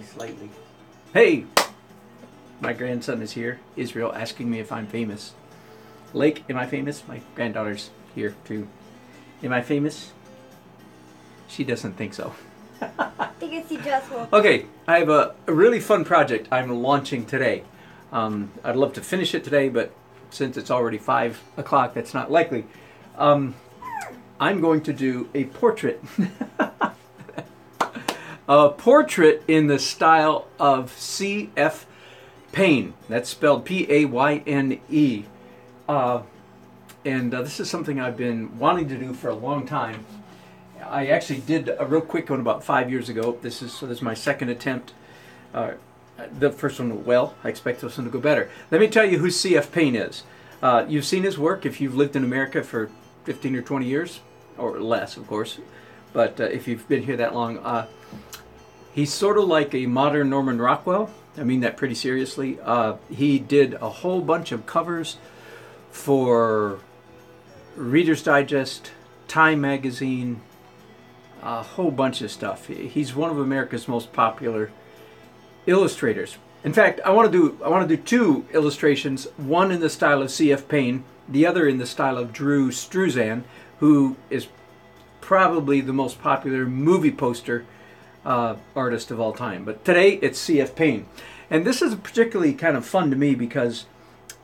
only slightly. Hey! My grandson is here. Israel asking me if I'm famous. Lake, am I famous? My granddaughter's here too. Am I famous? She doesn't think so. I think it's just well. Okay, I have a really fun project I'm launching today. I'd love to finish it today, but since it's already 5 o'clock, that's not likely. I'm going to do a portrait. A portrait in the style of C.F. Payne. That's spelled P-A-Y-N-E. This is something I've been wanting to do for a long time. I actually did a real quick one about 5 years ago. This is my second attempt. The first one went well. I expect this one to go better. Let me tell you who C.F. Payne is. You've seen his work if you've lived in America for 15 or 20 years, or less, of course. But if you've been here that long, he's sort of like a modern Norman Rockwell. I mean that pretty seriously. He did a whole bunch of covers for Reader's Digest, Time Magazine, a whole bunch of stuff. He's one of America's most popular illustrators. In fact, I want to do two illustrations, one in the style of C.F. Payne, the other in the style of Drew Struzan, who is probably the most popular movie poster artist of all time. But today it's C.F. Payne. And this is particularly kind of fun to me because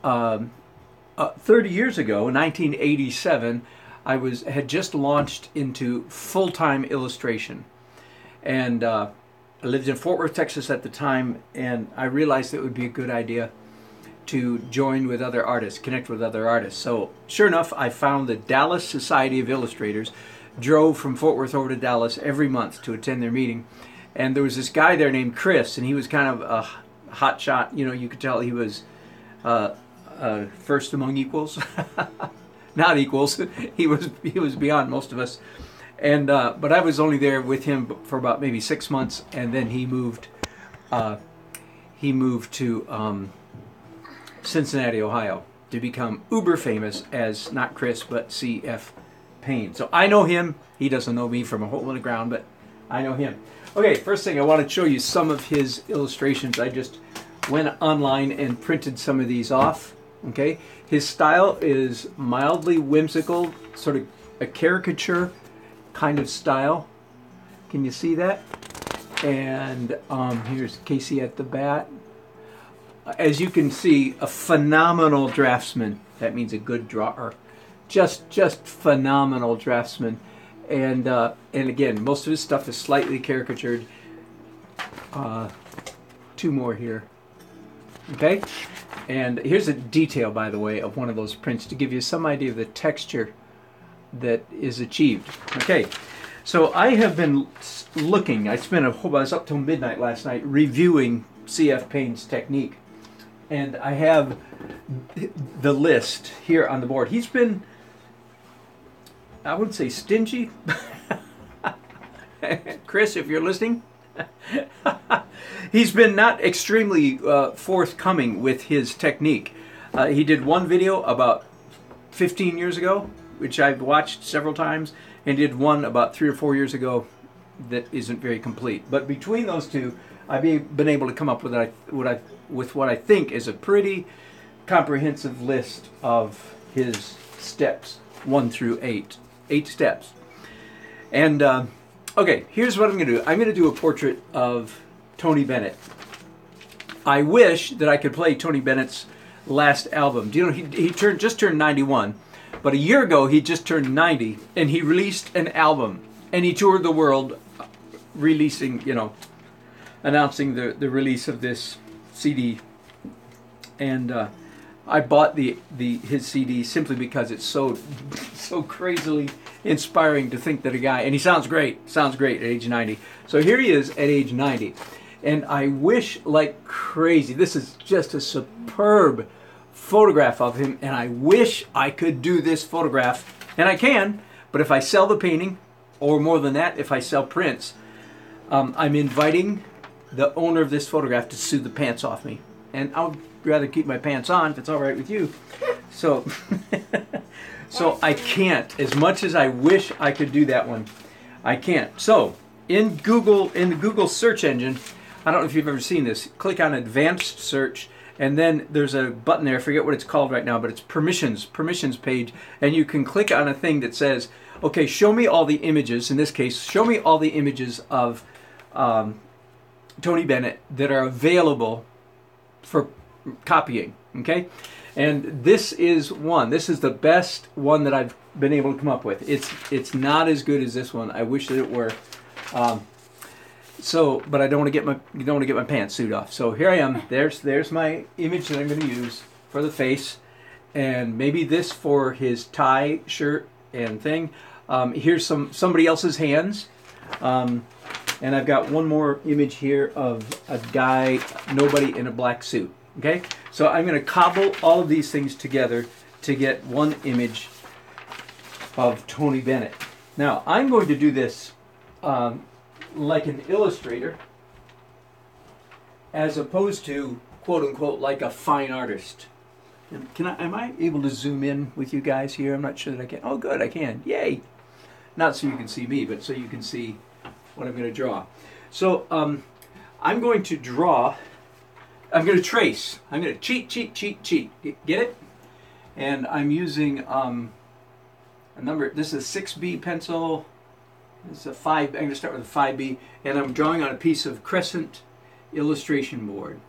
30 years ago, in 1987, I had just launched into full-time illustration. And I lived in Fort Worth, Texas at the time, and I realized it would be a good idea to join with other artists, connect with other artists. So sure enough, I found the Dallas Society of Illustrators, drove from Fort Worth over to Dallas every month to attend their meeting. And there was this guy there named Chris, and he was kind of a hot shot. You know, you could tell he was first among equals. Not equals. He was beyond most of us. And but I was only there with him for about maybe 6 months, and then he moved to Cincinnati, Ohio, to become uber famous as not Chris but C.F. Payne. So I know him. He doesn't know me from a hole in the ground, but I know him. Okay, first thing I want to show you some of his illustrations. I just went online and printed some of these off. Okay, his style is mildly whimsical, sort of a caricature kind of style. Can you see that? And here's Casey at the bat. As you can see, a phenomenal draftsman. That means a good drawer. Just phenomenal draftsman. And again, most of his stuff is slightly caricatured. Two more here. Okay? And here's a detail, by the way, of one of those prints to give you some idea of the texture that is achieved. Okay, so I have been looking. I was up till midnight last night reviewing C.F. Payne's technique. And I have the list here on the board. He's been, I wouldn't say stingy. Chris, if you're listening, he's been not extremely forthcoming with his technique. He did one video about 15 years ago, which I've watched several times, and did one about 3 or 4 years ago that isn't very complete. But between those two, I've been able to come up with what I think is a pretty comprehensive list of his steps, 1 through 8. 8 steps. And okay, here's what I'm going to do. I'm going to do a portrait of Tony Bennett. I wish that I could play Tony Bennett's last album. Do you know he just turned 91, but a year ago he just turned 90, and he released an album, and he toured the world, releasing, announcing the release of this CD. And I bought his CD simply because it's so crazily inspiring to think that a guy, and he sounds great at age 90. So here he is at age 90, and I wish like crazy. This is just a superb photograph of him, and I wish I could do this photograph, and I can, but if I sell the painting, or more than that, if I sell prints, I'm inviting the owner of this photograph to sue the pants off me. And I'll rather keep my pants on if it's all right with you. So, so I can't. As much as I wish I could do that one, I can't. So in the Google search engine, I don't know if you've ever seen this. Click on Advanced Search, and then there's a button there. I forget what it's called right now, but it's Permissions page, and you can click on a thing that says, okay, show me all the images. In this case, show me all the images of Tony Bennett that are available for copying. Okay, and this is one. This is the best one that I've been able to come up with. It's not as good as this one. I wish that it were. But I don't want to get my pantsuit off. So here I am. There's my image that I'm going to use for the face, and maybe this for his tie, shirt, and thing. Here's somebody else's hands, and I've got one more image here of a guy, nobody in a black suit. Okay, so I'm going to cobble all of these things together to get one image of Tony Bennett. Now I'm going to do this like an illustrator, as opposed to quote unquote like a fine artist. Am I able to zoom in with you guys here? I'm not sure that I can. Oh, good, I can. Yay! Not so you can see me, but so you can see what I'm going to draw. So I'm going to draw. I'm going to trace. I'm going to cheat. Get it? And I'm using a number. This is a 6B pencil. This is a 5. I'm going to start with a 5B, and I'm drawing on a piece of crescent illustration board.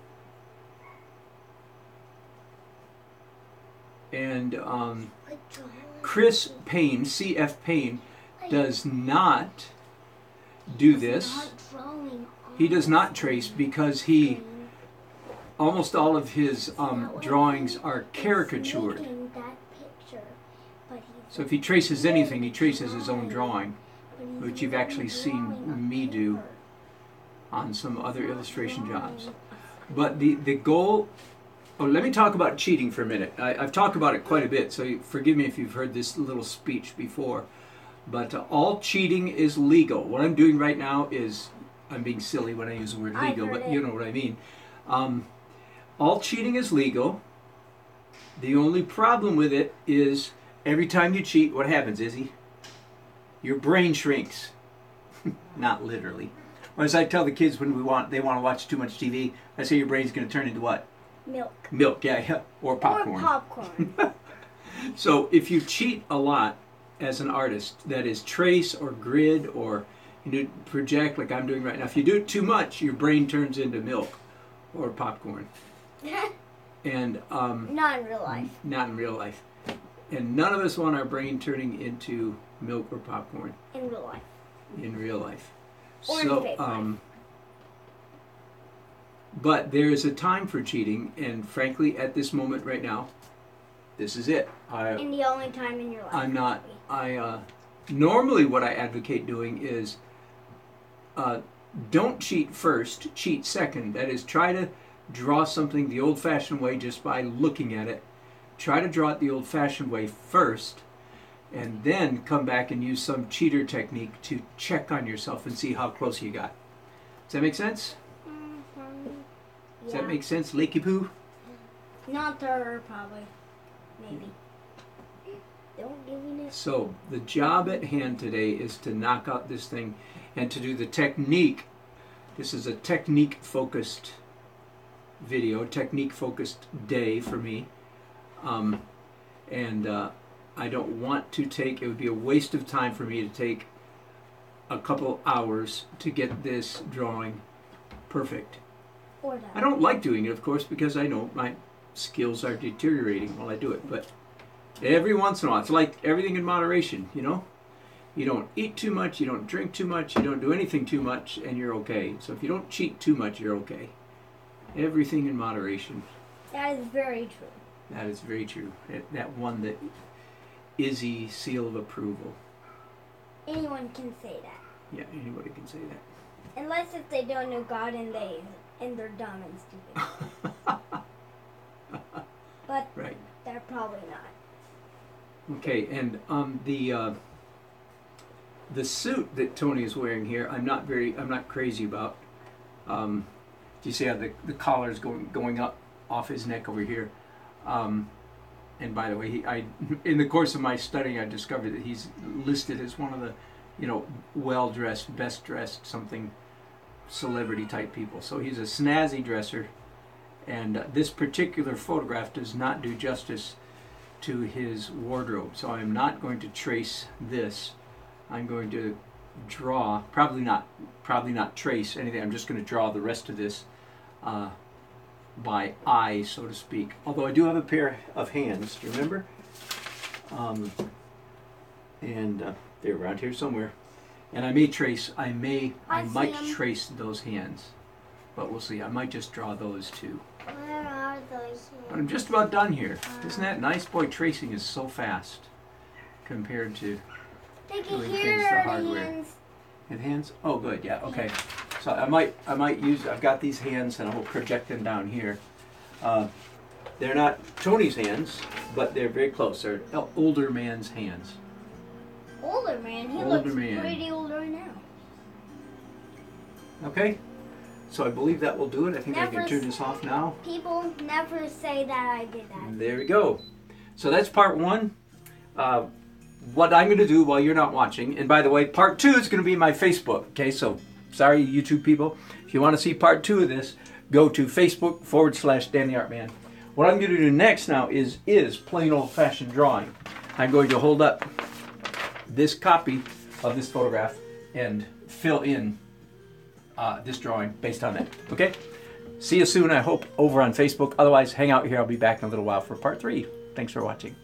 And Chris Payne, CF Payne, does not do this. He does not trace because almost all of his drawings are caricatured. So if he traces anything, he traces his own drawing, which you've actually seen me do on some other illustration jobs. But the goal... Oh, let me talk about cheating for a minute. I've talked about it quite a bit, so forgive me if you've heard this little speech before. But all cheating is legal. What I'm doing right now is... I'm being silly when I use the word legal, but you know what I mean. All cheating is legal. The only problem with it is every time you cheat, what happens, Izzy? Your brain shrinks. Not literally. Or as I tell the kids when they want to watch too much TV, I say your brain's going to turn into what? Milk. Milk, yeah. Or popcorn. Or popcorn. So if you cheat a lot as an artist, that is trace or grid or you do project like I'm doing right now, if you do it too much, your brain turns into milk or popcorn. And not in real life. Not in real life. And none of us want our brain turning into milk or popcorn. In real life. In real life. Or in fake life. But there is a time for cheating, and frankly, at this moment right now, this is it. And the only time in your life. I'm not. Normally what I advocate doing is don't cheat first, cheat second. That is, try to draw something the old-fashioned way just by looking at it. Try to draw it the old-fashioned way first, and then come back and use some cheater technique to check on yourself and see how close you got. Does that make sense? Does that make sense, Lakey Poo? Not her, probably. Maybe. Don't give me this. So, the job at hand today is to knock out this thing and to do the technique. This is a technique-focused video, technique-focused day for me. I don't want to take, it would be a waste of time for me to take a couple hours to get this drawing perfect. I don't like doing it, of course, because I know my skills are deteriorating while I do it, but every once in a while, it's like everything in moderation, you know? You don't eat too much, you don't drink too much, you don't do anything too much, and you're okay. So if you don't cheat too much, you're okay. Everything in moderation. That is very true. That is very true. That one that Izzy seal of approval. Anyone can say that. Yeah, anybody can say that. Unless if they don't know God and they're dumb and stupid. But right. They're probably not. Okay, and the suit that Tony is wearing here, I'm not crazy about. Do you see how the collar is going up off his neck over here? And by the way, in the course of my studying, I discovered that he's listed as one of the, well-dressed, best-dressed something celebrity type people. So he's a snazzy dresser, and this particular photograph does not do justice to his wardrobe. So I'm not going to trace this. I'm going to draw, probably not trace anything. I'm just going to draw the rest of this by eye, so to speak. Although I do have a pair of hands, do you remember? They're around here somewhere. And I might trace those hands, but we'll see. I might just draw those two. Where are those hands? But I'm just about done here. Isn't that nice? Boy, tracing is so fast compared to They can doing hear things the our hard way. hands. And hands? Oh, good. Yeah. Okay. So I might use. I've got these hands, and I will project them down here. They're not Tony's hands, but they're very close. They're an older man's hands. Older man. He Older looks man. pretty older now. Okay. So I believe that will do it. I think I Never can turn this off now. People never say that I did that. There we go. So that's part one. What I'm going to do while you're not watching, and by the way, part two is going to be my Facebook. Okay, so sorry, YouTube people. If you want to see part two of this, go to Facebook/Danny Artman. What I'm going to do next now is plain old-fashioned drawing. I'm going to hold up this copy of this photograph and fill in this drawing based on that. Okay? See you soon, I hope, over on Facebook. Otherwise, hang out here. I'll be back in a little while for part three. Thanks for watching.